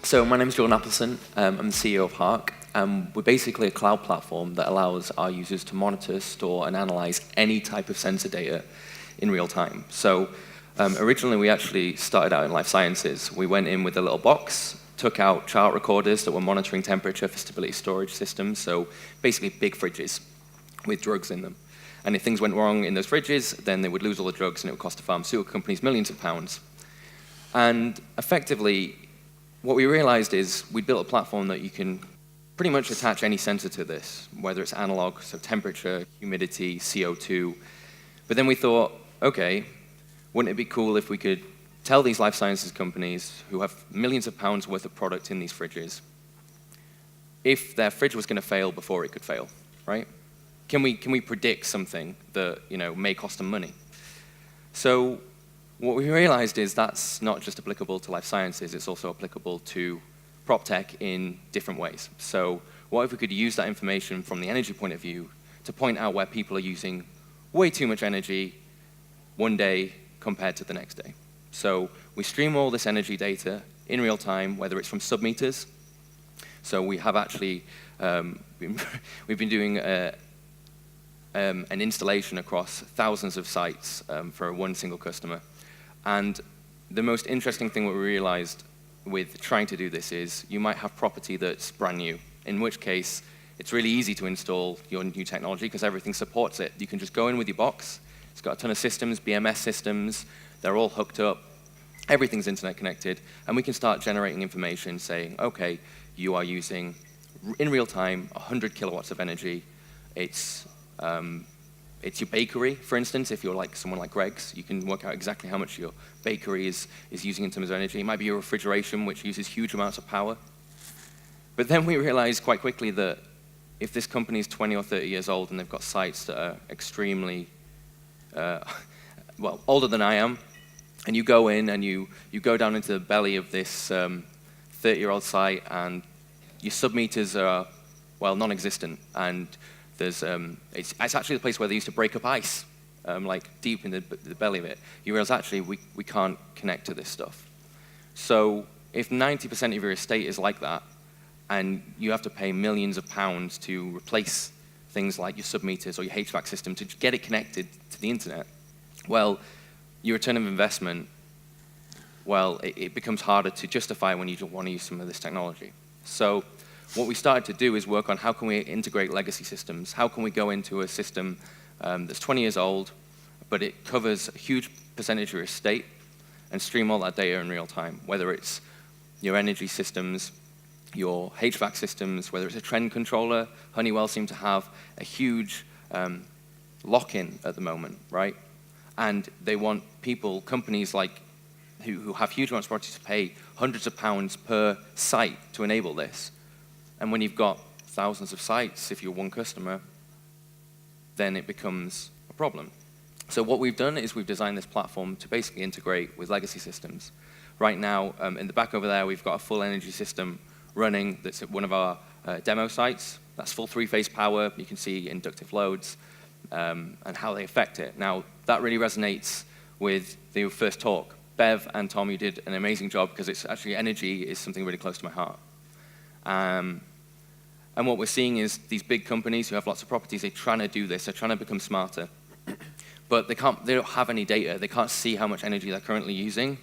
So my name is Appleson. I'm the CEO of Hark. We're basically a cloud platform that allows our users to monitor, store, and analyze any type of sensor data in real time. So originally, we actually started out in life sciences. We went in with a little box, took out chart recorders that were monitoring temperature for stability storage systems, so basically big fridges with drugs in them. And if things went wrong in those fridges, then they would lose all the drugs, and it would cost the pharmaceutical companies millions of pounds. And effectively, what we realized is we built a platform that you can pretty much attach any sensor to this, whether it's analog, so temperature, humidity, CO2. But then we thought, okay, wouldn't it be cool if we could tell these life sciences companies who have millions of pounds worth of product in these fridges, if their fridge was going to fail before it could fail, right? Can we predict something that may cost them money? So what we realized is that's not just applicable to life sciences, it's also applicable to prop tech in different ways. So what if we could use that information from the energy point of view to point out where people are using way too much energy one day compared to the next day? So we stream all this energy data in real time, whether it's from submeters. So we have actually, we've been doing an installation across thousands of sites for one single customer. And the most interesting thing that we realized with trying to do this is you might have property that's brand new, in which case it's really easy to install your new technology because everything supports it. You can just go in with your box. It's got a ton of systems, BMS systems. They're all hooked up. Everything's internet connected. And we can start generating information saying, OK, you are using, in real time, 100 kilowatts of energy. It's your bakery, for instance. If you're like someone like Greg's, you can work out exactly how much your bakery is using in terms of energy. It might be your refrigeration, which uses huge amounts of power. But then we realized quite quickly that if this company is 20 or 30 years old and they've got sites that are extremely, older than I am, and you go in and you go down into the belly of this 30-year-old site and your submeters are, non-existent, and there's, it's actually the place where they used to break up ice, like deep in the belly of it. You realize actually we can't connect to this stuff. So if 90% of your estate is like that, and you have to pay millions of pounds to replace things like your submeters or your HVAC system to get it connected to the internet, well, your return of investment, it becomes harder to justify when you want to use some of this technology. So what we started to do is work on how can we integrate legacy systems. How can we go into a system that's 20 years old, but it covers a huge percentage of your estate and stream all that data in real time, whether it's your energy systems, your HVAC systems, whether it's a trend controller. Honeywell seem to have a huge lock-in at the moment, right? And they want companies like who have huge amounts of property to pay hundreds of pounds per site to enable this. And when you've got thousands of sites, if you're one customer, then it becomes a problem. So what we've done is we've designed this platform to basically integrate with legacy systems. Right now, in the back over there, we've got a full energy system running that's at one of our demo sites. That's full three-phase power. You can see inductive loads and how they affect it. Now, that really resonates with the first talk. Bev and Tom, you did an amazing job because it's actually energy is something really close to my heart. And what we're seeing is these big companies who have lots of properties, they're trying to do this, they're trying to become smarter. But they don't have any data. They can't see how much energy they're currently using.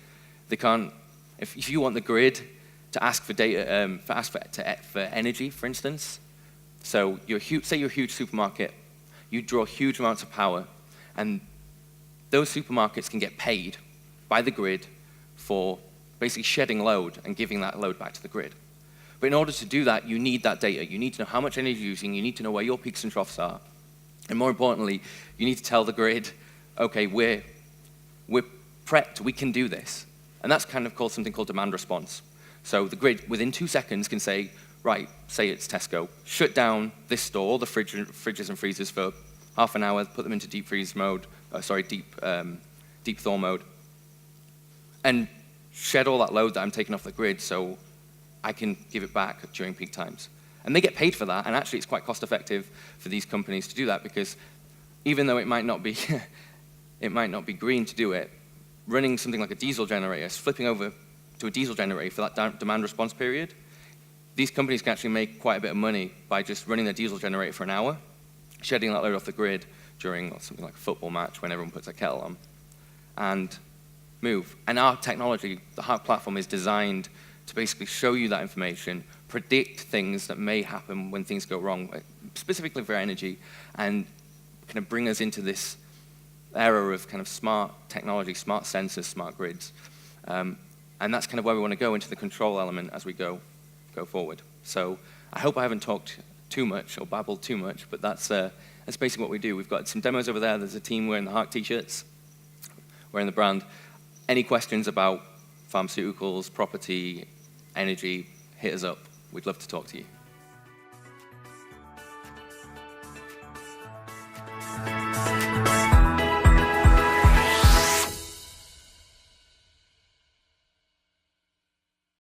They can't, if you want the grid to ask for data, for energy, for instance, so say you're a huge supermarket, you draw huge amounts of power, and those supermarkets can get paid by the grid for basically shedding load and giving that load back to the grid. But in order to do that, you need that data. You need to know how much energy you're using. You need to know where your peaks and troughs are. And more importantly, you need to tell the grid, OK, we're prepped. We can do this. And that's kind of called something called demand response. So the grid, within 2 seconds, can say, right, say it's Tesco, shut down this store, all the fridges and freezers for half an hour, put them into deep freeze mode, deep thaw mode, and shed all that load that I'm taking off the grid so I can give it back during peak times. And they get paid for that, and actually it's quite cost effective for these companies to do that because even though it might not be green to do it, running something like a diesel generator, flipping over to a diesel generator for that demand response period, these companies can actually make quite a bit of money by just running their diesel generator for an hour, shedding that load off the grid during something like a football match when everyone puts their kettle on, and move. And our technology, the Hark platform, is designed to basically show you that information, predict things that may happen when things go wrong, specifically for energy, and kind of bring us into this era of kind of smart technology, smart sensors, smart grids. And that's kind of where we want to go into the control element as we go forward. So I hope I haven't talked too much or babbled too much, but that's basically what we do. We've got some demos over there. There's a team wearing the Hark t-shirts, wearing the brand. Any questions about pharmaceuticals, property, energy, hit us up. We'd love to talk to you.